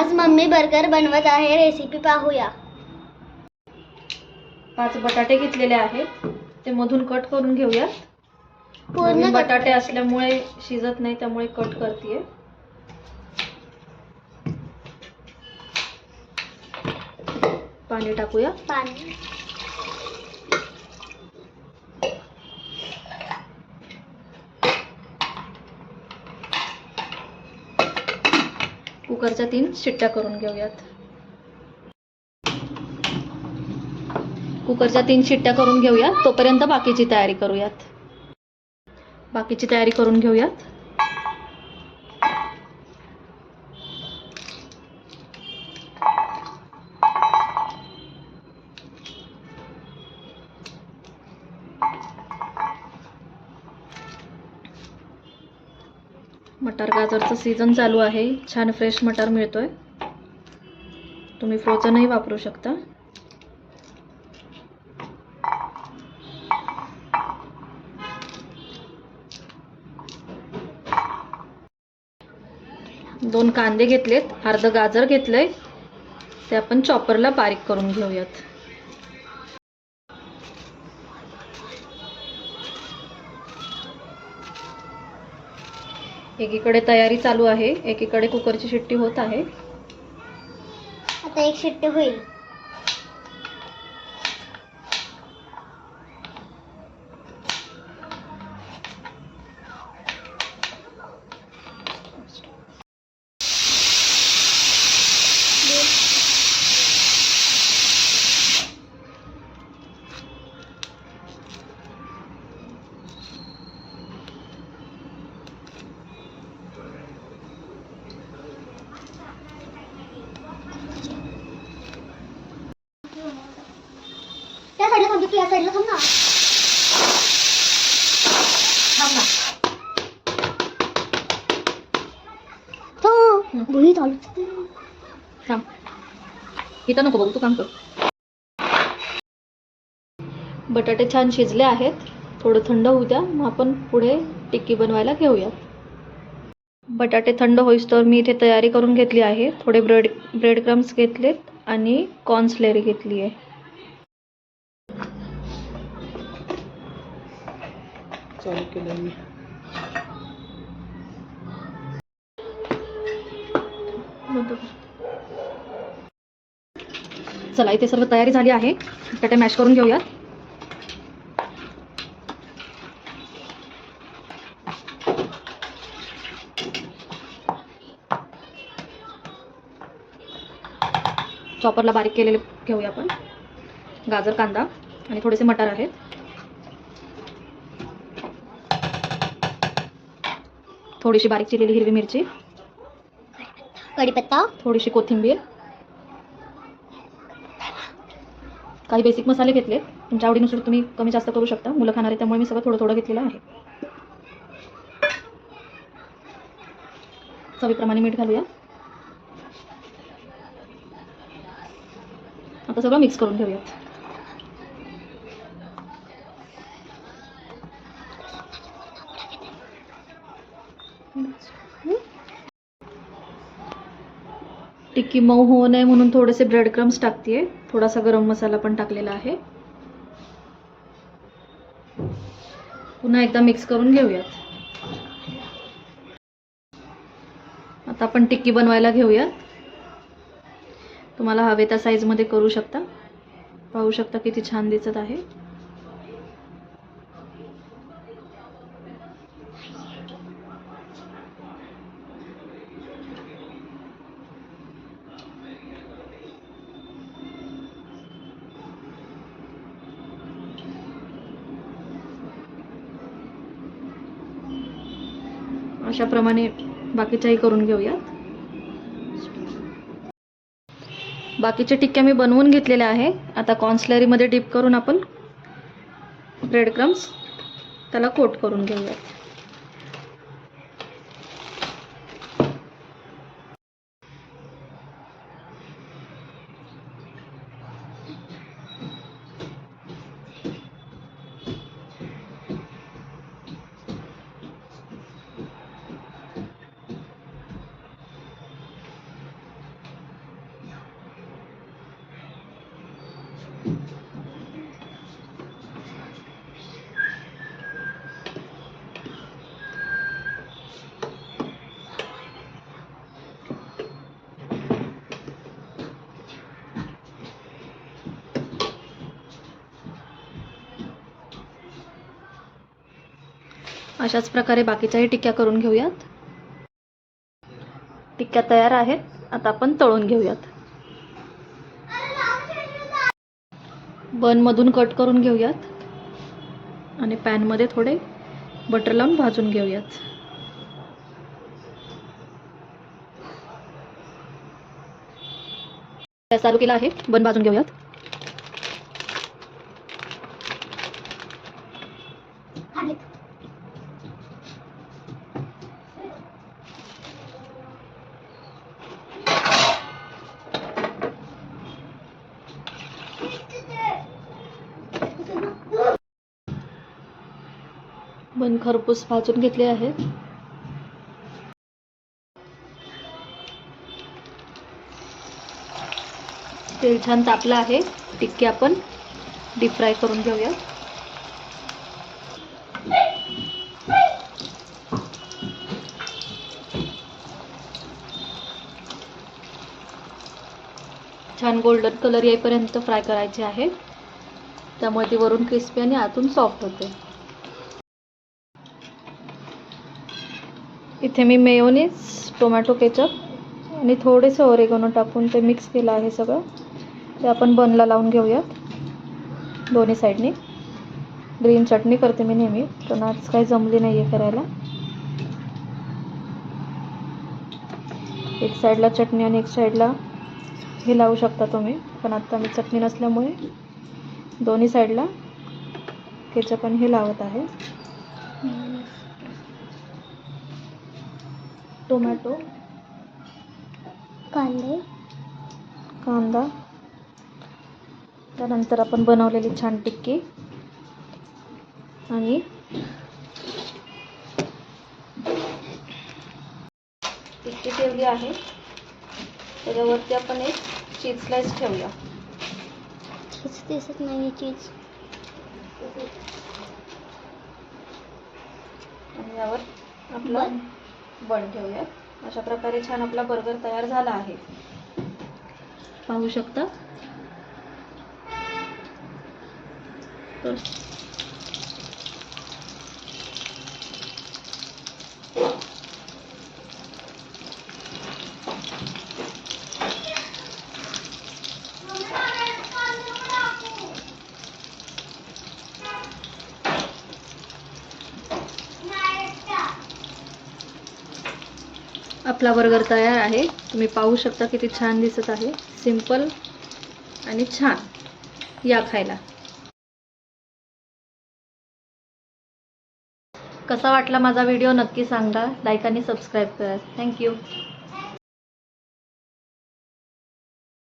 आज mummy burger बनवत आहे, रेसिपी पाहूया। 5 बटाटे घेतलेले आहेत, ते मधून कट करून घेऊया। पूर्ण बटाटे असल्यामुळे शिजत नाही, त्यामुळे कट करतेय। पाणी टाकूया। पाणी कुकरच्या 3 शिट्ट्या करून घेऊयात। कुकरच्या 3 शिट्ट्या करून घेऊयात, तोपर्यंत बाकीची तयारी करूयात। बाकीची तयारी करून घेऊयात। मटार गाजरचं सीझन चालू आहे, छान फ्रेश मटार मिळतोय। तुम्ही फ्रोझनही वापरू शकता। दोन कांदे घेतलेत, अर्ध गाजर घेतलंय, ते आपण चॉपरला बारीक करून घेऊयात। एकीकडे तयारी चालू आहे, एकीकडे कुकरची शिट्टी होत आहे। आता एक शिट्टी होईल। त्या साईडला थांब, तू या साईडला थांब ना। थांब ना। हो बुही चालू। थांब, इथं नको बघू, तू काम कर। बटाटे छान शिजले आहेत, थोडं थंड होऊ द्या, मग आपण पुढे टिक्की बनवायला घेऊयात। बटाटे थंड होईस्तोवर मी इथे तयारी करून घेतली आहे। थोडे ब्रेड क्रम्स घेतलेत आणि कॉर्नस्लेरी घेतली आहे। चालू केलं मी। चला, इथे सर्व तयारी झाली आहे, बटाटे मॅश करून घेऊयात। चॉपरला बारीक केलेले घेऊया आपण। गाजर, कांदा आणि थोडेसे मटार आहेत। थोडीशी बारीक चिरलेली हिरवी मिरची, कढीपत्ता, थोडीशी कोथिंबीर, काही बेसिक मसाले घेतले, तुमच्या आवडीनुसार तुम्ही कमी जास्त करू शकता। मुलं खाणार आहे त्यामुळे मी सगळं थोडं थोडं घेतलेलं आहे। चवीप्रमाणे मीठ घालूया। आता सगळं मिक्स करून घेऊयात। टिक्की मऊ होऊ नये म्हणून थोडेसे ब्रेड क्रम्स टाकतेय, थोडासा गरम मसाला पण टाकलेला आहे। पुन्हा एकदा मिक्स करून घेऊयात। आता आपण टिक्की बनवायला घेऊयात। तुम्हाला हवे त्या साईजमध्ये करू शकता। पाहू शकता किती छान दिसत आहे। अशा प्रमाणे बाकीच्याही करून घेऊयात। बाकीच्या टिक्क्या मी बनवून घेतलेल्या आहे। आता कॉर्नस्लेरी मध्ये डिप करून आपण ब्रेड क्रम्स त्याला कोट करून घेऊयात। अशाच प्रकारे बाकीच्याही टिक्क्या करून घेऊयात. टिक्क्या तयार आहेत. आता आपण तळून घेऊयात. बनमधून कट करून घेऊयात आणि पॅनमध्ये थोडे बटर लावून भाजून घेऊयात. गॅस चालू केला आहे. बन भाजून घेऊयात. बन खरपूस भाजून घेतले आहेत. तेल छान तापलं आहे. टिक्की आपण डीप फ्राय करून घेऊया. छान गोल्डन कलर येईपर्यंत फ्राय करायचे आहे. त्यामुळे ती वरून क्रिस्पी आणि आतून सॉफ्ट होते. इथे मी मेयोनीज, टोमॅटो केचप आणि थोडेसे ओरेगॅनो टाकून ते मिक्स केलं आहे सगळं. ते आपण बनला लावून घेऊयात दोन्ही साईडनी. ग्रीन चटणी करते मी नेहमी, पण आज काही जमली नाही आहे करायला. एक साईडला चटणी आणि एक साईडला हे लावू शकता तुम्ही, पण आता मी चटणी नसल्यामुळे दोन्ही साईडला केचप आणि हे लावत आहे. टोमॅटो, कांदा, त्यानंतर आपण बनवलेली छान टिक्की आणि टिक्की ठेवली आहे. त्याच्यावरती आपण एक चीज स्लाइस ठेवूया. दिसत नाही चीज. आणि यावर आपला बन ठेवूया. अशा प्रकारे छान आपला बर्गर तयार झाला आहे. पाहू शकता. तर आपला बर्गर तयार आहे. तुम्ही पाहू शकता किती छान दिसत आहे. सिंपल आणि छान. या खायला. कसा वाटला माझा व्हिडिओ नक्की सांगा. लाईक आणि सबस्क्राईब करा. थँक्यू.